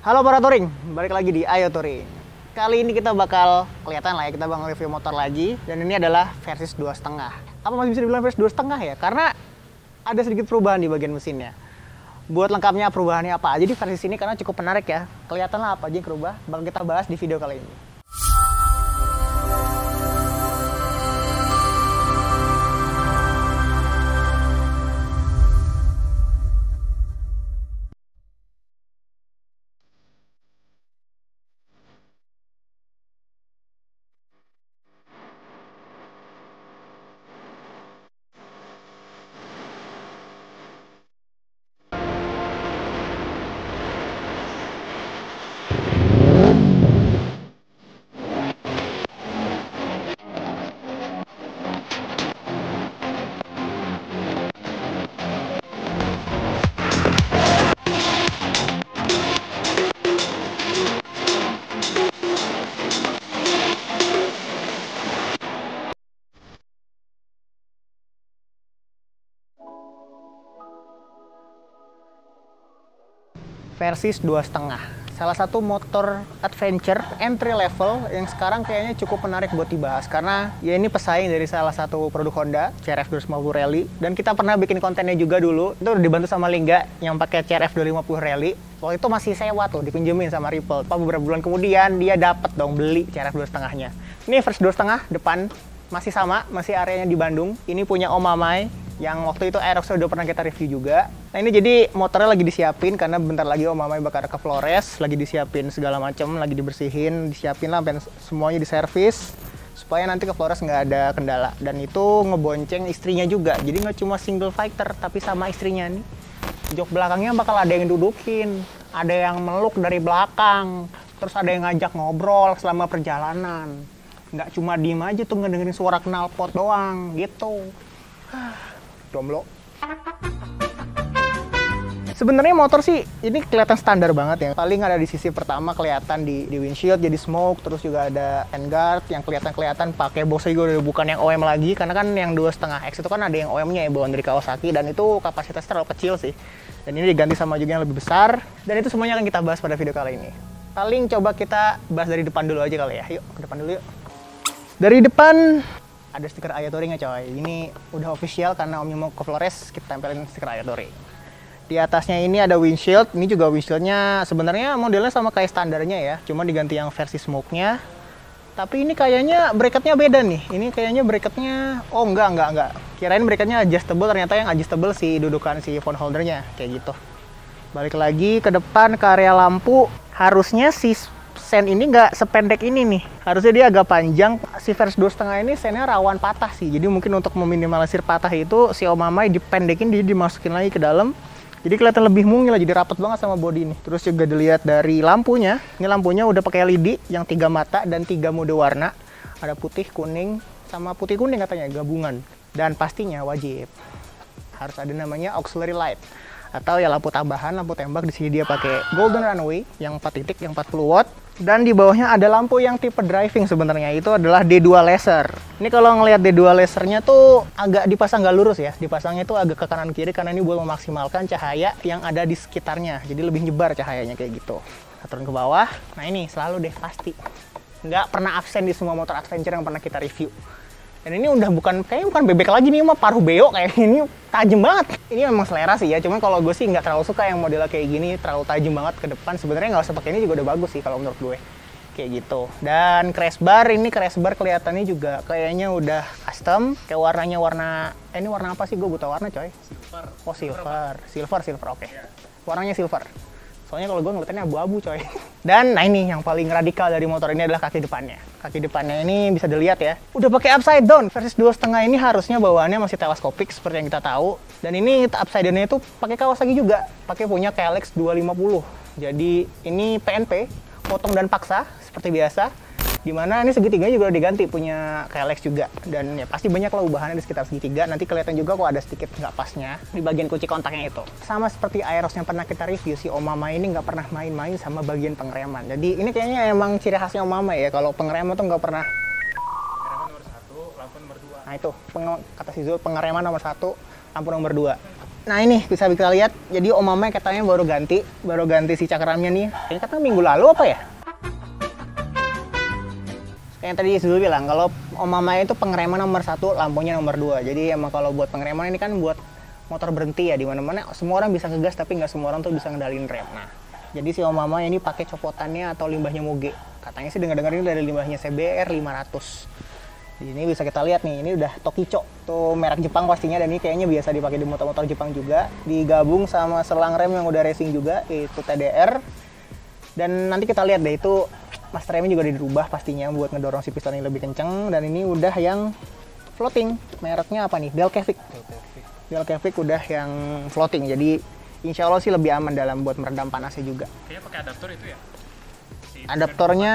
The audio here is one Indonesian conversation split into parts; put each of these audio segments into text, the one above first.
Halo para touring, balik lagi di Ayo Touring. Kali ini kita bakal kelihatan lah ya, kita bakal review motor lagi. Dan ini adalah Versys 2.5. Apa masih bisa dibilang Versys 2.5 ya? Karena ada sedikit perubahan di bagian mesinnya. Buat lengkapnya perubahannya apa aja di Versys ini karena cukup menarik ya. Kelihatan lah apa aja yang berubah, bakal kita bahas di video kali ini. Versys 2.5, salah satu motor adventure entry level yang sekarang kayaknya cukup menarik buat dibahas karena ya ini pesaing dari salah satu produk Honda, CRF 250 Rally, dan kita pernah bikin kontennya juga dulu, itu udah dibantu sama Lingga yang pakai CRF 250 Rally. Waktu itu masih sewa tuh, dipinjemin sama Ripple. Beberapa bulan kemudian dia dapat dong beli CRF 2.5-nya. Ini Versys 2.5 depan masih sama, masih areanya di Bandung. Ini punya Om Mamai yang waktu itu Aerox udah pernah kita review juga. Nah ini jadi motornya lagi disiapin karena bentar lagi Om Mamai bakal ke Flores, lagi disiapin segala macam, lagi dibersihin, disiapin lah semuanya diservis supaya nanti ke Flores nggak ada kendala. Dan itu ngebonceng istrinya juga, jadi nggak cuma single fighter tapi sama istrinya nih. Jok belakangnya bakal ada yang dudukin, ada yang meluk dari belakang, terus ada yang ngajak ngobrol selama perjalanan. Nggak cuma diem aja tuh ngedengerin suara knalpot doang gitu. Jomblo. Sebenarnya motor sih ini kelihatan standar banget ya. Paling ada di sisi pertama kelihatan di windshield jadi smoke, terus juga ada handguard yang kelihatan pakai Bose juga bukan yang OM lagi karena kan yang 2.5X itu kan ada yang OM-nya ya bawaan dari Kawasaki dan itu kapasitasnya terlalu kecil sih. Dan ini diganti sama juga yang lebih besar dan itu semuanya akan kita bahas pada video kali ini. Paling coba kita bahas dari depan dulu aja kali ya. Yuk ke depan dulu yuk. Dari depan ada stiker Ayo Touring ya coy. Ini udah official karena Omnya mau ke Flores, kita tempelin stiker Ayo Touring. Di atasnya ini ada windshield. Ini juga windshieldnya sebenarnya modelnya sama kayak standarnya ya, cuma diganti yang versi smoke-nya. Tapi ini kayaknya bracketnya beda nih. Ini kayaknya bracketnya, oh enggak. Kirain bracketnya adjustable, ternyata yang adjustable si dudukan si phone holdernya kayak gitu. Balik lagi ke depan ke area lampu. Harusnya si sen ini nggak sependek ini nih, harusnya dia agak panjang. Si Versys 2.5 ini sennya rawan patah sih, jadi mungkin untuk meminimalisir patah itu si Om Mamai dipendekin, jadi dimasukin lagi ke dalam, jadi kelihatan lebih mungil, jadi rapat banget sama bodi ini. Terus juga dilihat dari lampunya, ini lampunya udah pakai LED yang 3 mata dan 3 mode warna, ada putih, kuning, sama putih kuning katanya gabungan. Dan pastinya wajib harus ada namanya auxiliary light atau ya lampu tambahan, lampu tembak. Di sini dia pakai Golden Runway yang 4 titik, yang 40 watt. Dan di bawahnya ada lampu yang tipe driving sebenarnya, itu adalah D2 laser. Ini kalau ngelihat D2 lasernya tuh agak dipasang nggak lurus ya, dipasangnya tuh agak ke kanan kiri karena ini buat memaksimalkan cahaya yang ada di sekitarnya, jadi lebih nyebar cahayanya kayak gitu. Kita turun ke bawah, nah ini selalu deh pasti, nggak pernah absen di semua motor adventure yang pernah kita review. Dan ini udah kayaknya bukan bebek lagi nih, mah paruh beo kayak ini, tajam banget. Ini memang selera sih ya, cuman kalau gue sih nggak terlalu suka yang modelnya kayak gini, terlalu tajam banget ke depan. Sebenarnya nggak usah pakai ini juga udah bagus sih kalau menurut gue, kayak gitu. Dan crash bar kelihatannya juga kayaknya udah custom, kayak warnanya ini warna apa sih, gue buta warna coy. Silver. Oh silver, oke. Warnanya silver. Soalnya kalau gue ngeliatnya abu-abu coy. Dan nah ini yang paling radikal dari motor ini adalah kaki depannya. Kaki depannya ini bisa dilihat ya, udah pakai upside down. Versys 2.5 ini harusnya bawaannya masih teleskopik seperti yang kita tahu. Dan ini upside down-nya itu pakai Kawasaki juga, pakai punya KLX 250. Jadi ini PNP, potong dan paksa seperti biasa. Dimana ini segitiganya juga udah diganti punya KLX juga, dan ya pasti banyak lah ubahannya di sekitar segitiga. Nanti kelihatan juga kok ada sedikit nggak pasnya di bagian kunci kontaknya itu. Sama seperti Aerox yang pernah kita review, si Om Mamai ini nggak pernah main-main sama bagian pengereman. Jadi ini kayaknya emang ciri khasnya Om Mamai ya, kalau pengereman tuh nggak pernah. Pengereman nomor 1, lampu nomor 2. Nah itu kata si Zul, pengereman nomor 1, lampu nomor 2. Nah ini bisa kita lihat, jadi Om Mama katanya baru ganti si cakramnya nih. Ini katanya minggu lalu apa ya? Kayak yang tadi Zul bilang, kalau Om Mama itu pengereman nomor 1, lampunya nomor 2. Jadi emang kalau buat pengereman ini kan buat motor berhenti ya, di mana-mana semua orang bisa ngegas tapi nggak semua orang tuh bisa ngendalin rem. Nah, jadi si Om Mama ini pakai copotannya atau limbahnya Moge. Katanya sih dengar-dengar ini dari limbahnya CBR 500. Ini bisa kita lihat nih, ini udah Tokicho, tuh merek Jepang pastinya, dan ini kayaknya biasa dipakai di motor-motor Jepang juga. Digabung sama selang rem yang udah racing juga, yaitu TDR. Dan nanti kita lihat deh, itu master remnya juga dirubah pastinya buat ngedorong si piston yang lebih kenceng. Dan ini udah yang floating, mereknya apa nih? Delcavic udah yang floating, jadi insya Allah sih lebih aman dalam buat meredam panasnya juga. Kayaknya pakai adaptor itu ya? Adaptornya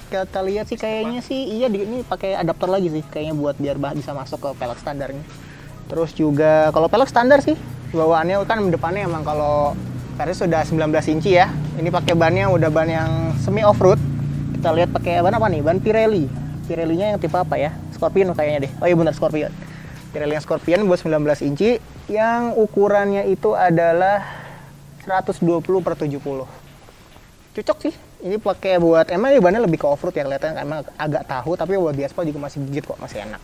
kita lihat sih kayaknya sih iya ini pakai adaptor lagi sih kayaknya buat biar bisa masuk ke pelek standarnya. Terus juga kalau pelek standar sih bawaannya kan depannya emang kalau versi sudah 19 inci ya. Ini pakai bannya udah ban yang semi off road. Kita lihat pakai ban apa nih? Ban Pirelli. Pirelli-nya yang tipe apa ya? Scorpion kayaknya deh. Oh iya benar Scorpion. Pirelli yang Scorpion buat 19 inci yang ukurannya itu adalah 120/70. Cocok sih. Ini pakai buat emang ini bannya lebih ke off-road ya, kelihatan emang agak tahu, tapi buat di aspal juga masih gigit kok, masih enak.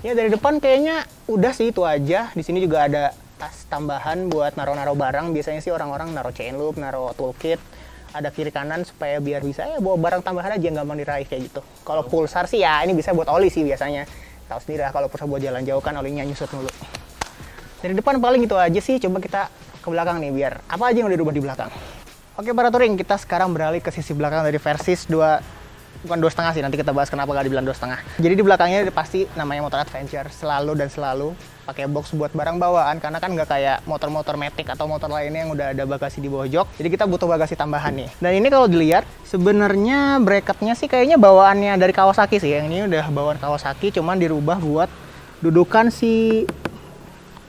Ya dari depan kayaknya udah sih itu aja. Di sini juga ada tas tambahan buat naro-naro barang. Biasanya sih orang-orang naro chain loop, naro toolkit, ada kiri kanan supaya biar bisa ya bawa barang tambahan aja yang gampang diraih kayak gitu. Kalau pulsar sih ya ini bisa buat oli sih biasanya. Tahu sendiri lah kalau pulsar buat jalan jauh kan olinya nyusut mulu. Dari depan paling itu aja sih. Coba kita ke belakang nih biar apa aja yang udah dirubah di belakang. Oke para touring, kita sekarang beralih ke sisi belakang dari Versys bukan 2,5 sih, nanti kita bahas kenapa gak dibilang 2,5. Jadi di belakangnya pasti namanya motor adventure, selalu pakai box buat barang bawaan, karena kan nggak kayak motor-motor Matic atau motor lainnya yang udah ada bagasi di bawah jok, jadi kita butuh bagasi tambahan nih. Dan ini kalau dilihat, sebenarnya bracketnya sih kayaknya bawaannya dari Kawasaki sih, yang ini udah bawaan Kawasaki, cuman dirubah buat dudukan si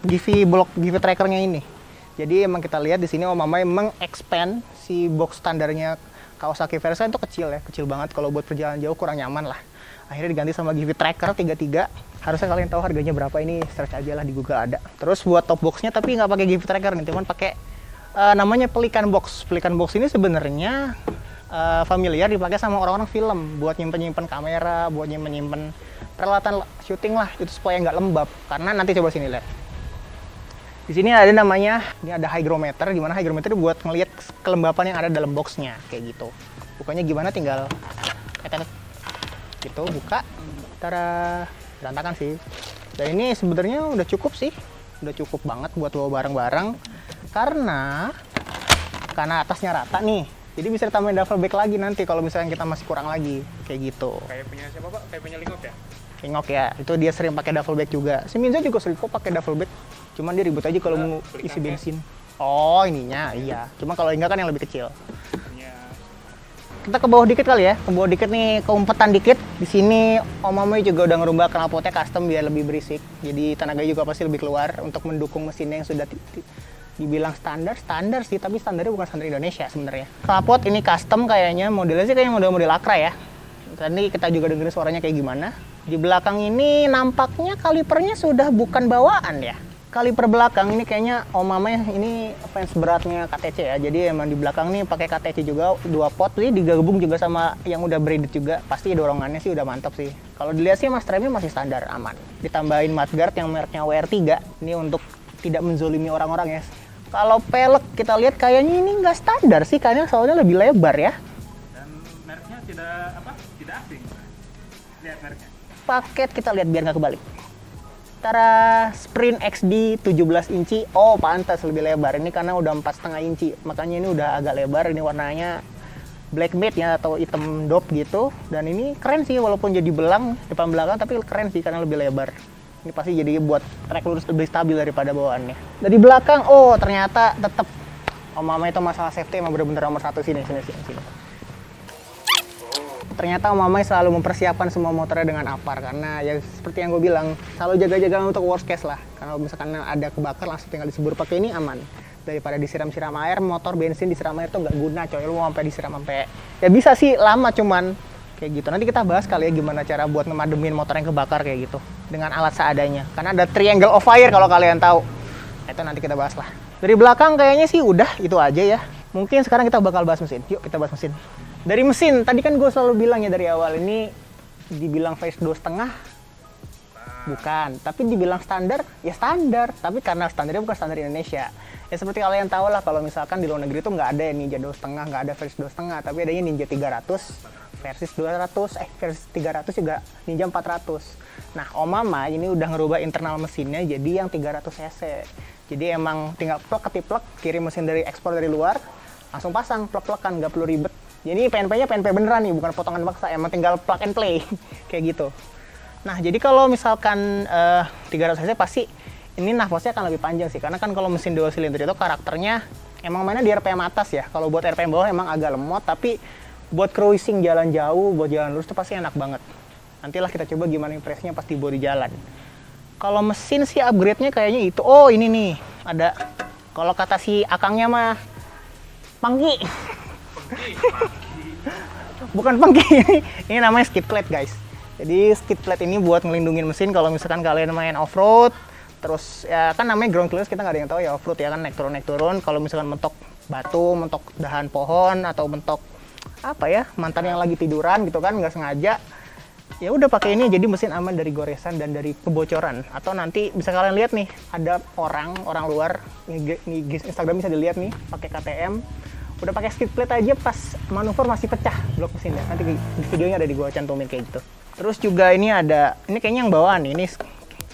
GV trackernya ini. Jadi emang kita lihat di sini Om Mama meng-expand si box standarnya Kawasaki Versa itu kecil ya, kecil banget. Kalau buat perjalanan jauh kurang nyaman lah. Akhirnya diganti sama GV Tracker 33. Harusnya kalian tahu harganya berapa, ini search aja lah di Google ada. Terus buat top boxnya tapi nggak pakai GV Tracker nih, cuman pakai namanya Pelican Box. Pelican Box ini sebenarnya familiar dipakai sama orang-orang film buat nyimpen kamera, buat nyimpen peralatan syuting lah, itu supaya nggak lembab. Karena nanti coba sini lihat. Di sini ada namanya, ini ada hygrometer, gimana hygrometer buat ngelihat kelembapan yang ada dalam boxnya, kayak gitu. Bukannya gimana tinggal gitu, buka, tara, berantakan sih. Dan ini sebenarnya udah cukup sih, udah cukup banget buat bawa barang-barang, karena atasnya rata nih. Jadi bisa ditambahin duffel bag lagi nanti kalau misalnya kita masih kurang lagi, kayak gitu. Kayak punya siapa Pak? Kayak punya Lingok ya? Lingok ya, itu dia sering pakai duffel bag juga. Si Minza juga sering kok pakai duffel bag. Cuman dia ribut aja kalau mau isi bensin. Oh ininya, iya. Cuma kalau enggak kan yang lebih kecil. Ya. Kita ke bawah dikit kali ya. Ke bawah dikit nih, keumpetan dikit. Di sini Om Mama juga udah ngerubah knalpotnya custom biar lebih berisik. Jadi tenaganya juga pasti lebih keluar untuk mendukung mesinnya yang sudah dibilang standar sih, tapi standarnya bukan standar Indonesia sebenarnya. Knalpot ini custom kayaknya, modelnya sih kayak model-model Acra ya. Tadi kita juga dengerin suaranya kayak gimana. Di belakang ini nampaknya kalipernya sudah bukan bawaan ya. Kaliper belakang ini kayaknya Om Mama ini fans beratnya KTC ya. Jadi emang di belakang nih pakai KTC juga 2 pot, jadi digabung juga sama yang udah braided juga. Pasti dorongannya sih udah mantap sih. Kalau dilihat sih mas remnya masih standar aman. Ditambahin mudguard yang mereknya WR3. Ini untuk tidak menzolimi orang-orang ya. Kalau pelek kita lihat kayaknya ini nggak standar sih, kayaknya soalnya lebih lebar ya. Dan mereknya tidak asing. Lihat mereknya. Paket kita lihat biar nggak kebalik. Tara Sprint XD 17 inci, oh pantas lebih lebar. Ini karena udah 4,5 inci, makanya ini udah agak lebar. Ini warnanya black matte ya, atau hitam dope gitu. Dan ini keren sih, walaupun jadi belang depan belakang, tapi keren sih karena lebih lebar. Ini pasti jadi buat track lurus lebih stabil daripada bawaannya. Dari belakang, oh ternyata tetap Om Mama itu masalah safety emang bener-bener nomor 1 sini. Ternyata Om Mama selalu mempersiapkan semua motornya dengan apar, karena ya seperti yang gue bilang, selalu jaga-jaga untuk worst case lah. Karena misalkan ada kebakar langsung tinggal disebur pakai ini aman. Daripada disiram-siram air, motor bensin disiram air tuh nggak guna coy. Lu mau sampai disiram sampai ya bisa sih lama, cuman kayak gitu. Nanti kita bahas kali ya gimana cara buat ngemademin motor yang kebakar kayak gitu dengan alat seadanya. Karena ada triangle of fire kalau kalian tahu. Itu nanti kita bahas lah. Dari belakang kayaknya sih udah itu aja ya. Mungkin sekarang kita bakal bahas mesin. Yuk kita bahas mesin. Dari mesin, tadi kan gue selalu bilang ya dari awal ini dibilang face 2,5 bukan, tapi dibilang standar, ya standar. Tapi karena standarnya bukan standar Indonesia. Ya seperti kalian tahu lah kalau misalkan di luar negeri itu nggak ada Ninja 2,5, nggak ada versi 2,5, tapi adanya Ninja 300, versi 200, versi 300 juga Ninja 400. Nah, Om Mama ini udah ngerubah internal mesinnya jadi yang 300 cc. Jadi emang tinggal plug ketiplek, kirim mesin dari ekspor dari luar, langsung pasang, plug-plugan, nggak perlu ribet. Jadi PNP-nya PNP beneran nih, bukan potongan paksa, emang tinggal plug and play, kayak gitu. Nah, jadi kalau misalkan 300 cc pasti ini nafasnya akan lebih panjang sih, karena kan kalau mesin dual cylinder itu karakternya emang mainnya di RPM atas ya. Kalau buat RPM bawah emang agak lemot, tapi buat cruising jalan jauh, buat jalan lurus itu pasti enak banget. Nantilah kita coba gimana impresinya pas dibawa di jalan. Kalau mesin sih upgrade-nya kayaknya itu. Oh, ini nih, ada. Kalau kata si akangnya mah, pangki. Bukan pangki, ini namanya skid plate guys. Jadi skid plate ini buat ngelindungin mesin kalau misalkan kalian main off-road. Terus ya kan namanya ground clearance, kita nggak ada yang tahu ya off-road ya kan, naik turun. Kalau misalkan mentok batu, mentok dahan pohon, atau mentok apa ya, mantan yang lagi tiduran gitu kan, nggak sengaja. Ya udah pakai ini jadi mesin aman dari goresan dan dari kebocoran. Atau nanti bisa kalian lihat nih, ada orang luar, ini Instagram bisa dilihat nih, pakai KTM. Udah pakai skid plate aja pas manuver masih pecah blok mesinnya. Nanti di videonya ada di gua cantumin kayak gitu. Terus juga ini ada, ini kayaknya yang bawaan nih, ini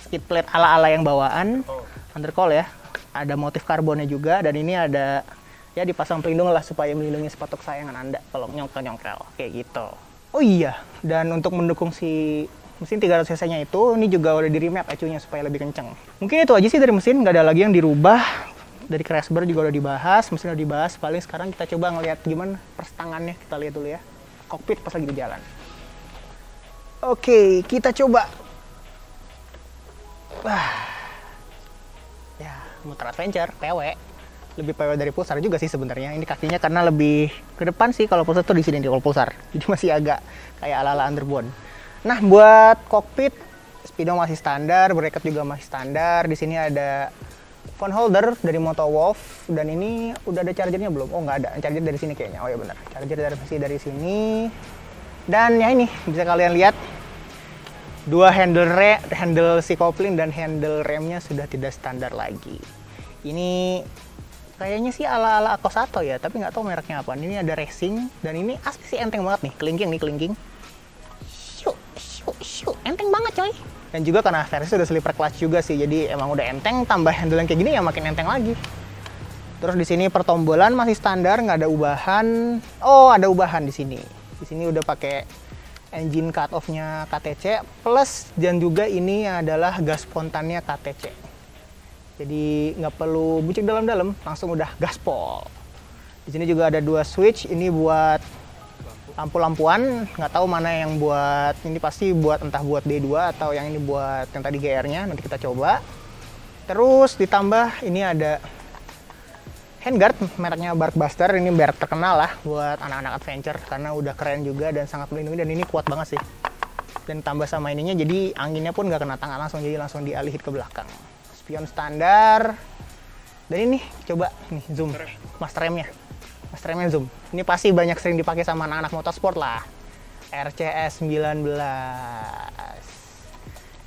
skid plate ala-ala yang bawaan, undercoil ya. Ada motif karbonnya juga, dan ini ada ya dipasang pelindung lah supaya melindungi sepatu kesayangan Anda kalau nyongkel kayak gitu. Oh iya, dan untuk mendukung si mesin 300 cc-nya itu, ini juga udah di remap acunya supaya lebih kenceng. Mungkin itu aja sih dari mesin, nggak ada lagi yang dirubah. Dari Crashbar juga udah dibahas, mesin udah dibahas. Paling sekarang kita coba ngeliat gimana perstangannya, kita lihat dulu ya. Kokpit pas lagi di jalan. Oke, kita coba. Wah, ya muter adventure, PW. Lebih PW dari Pulsar juga sih sebenarnya. Ini kakinya karena lebih ke depan sih, kalau Pulsar tuh di sini di Pulsar. Jadi masih agak kayak ala-ala underbone. Nah, buat kokpit, speedo masih standar, bracket juga masih standar. Di sini ada phone holder dari Motowolf, dan ini udah ada chargernya belum? Oh, nggak ada. Charger dari sini kayaknya. Oh ya benar. Charger dari sini. Dan ya ini bisa kalian lihat dua handle si kopling dan handle remnya sudah tidak standar lagi. Ini kayaknya sih ala-ala Akosato ya, tapi nggak tahu mereknya apa. Ini ada racing, dan ini asli sih enteng banget nih. Kelingking. Shoo, enteng banget coy. Dan juga karena versi udah sleeper clutch juga sih, jadi emang udah enteng, tambah handle yang kayak gini ya makin enteng lagi. Terus di sini pertombolan masih standar, nggak ada ubahan. Oh, ada ubahan di sini. Di sini udah pakai engine cut off-nya KTC plus, dan juga ini adalah gas spontannya KTC. Jadi nggak perlu bucik dalam-dalam, langsung udah gaspol. Di sini juga ada dua switch, ini buat lampu-lampuan, nggak tahu mana yang buat, ini pasti buat entah buat D2 atau yang ini buat yang tadi GR-nya, nanti kita coba. Terus ditambah ini ada handguard mereknya Barkbuster, ini merek terkenal lah buat anak-anak adventure karena udah keren juga dan sangat melindungi, dan ini kuat banget sih. Dan tambah sama ininya jadi anginnya pun nggak kena tangan langsung, jadi langsung dialihin ke belakang. Spion standar. Dan ini coba nih zoom master remnya. Master remnya zoom. Ini pasti banyak sering dipakai sama anak-anak motorsport lah. RCS 19.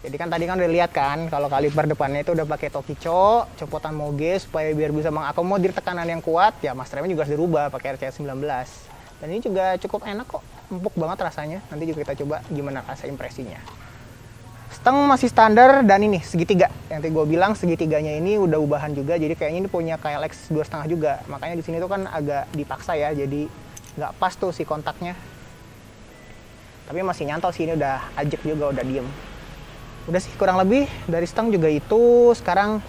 Jadi kan tadi kan udah lihat kan kalau kaliper depannya itu udah pakai Tokicho, copotan Moge supaya biar bisa mengakomodir tekanan yang kuat. Ya master remnya juga harus dirubah pakai RCS 19. Dan ini juga cukup enak kok, empuk banget rasanya. Nanti juga kita coba gimana rasa impresinya. Stang masih standar, dan ini segitiga. Yang tadi gue bilang segitiganya ini udah ubahan juga. Jadi kayaknya ini punya KLX 2,5 juga. Makanya di sini tuh kan agak dipaksa ya. Jadi nggak pas tuh si kontaknya. Tapi masih nyantol sih, ini udah ajek juga, udah diem. Udah sih kurang lebih dari stang juga itu. Sekarang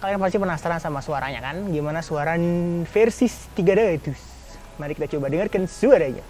kalian pasti penasaran sama suaranya kan? Gimana suara versi 300? Mari kita coba dengarkan suaranya.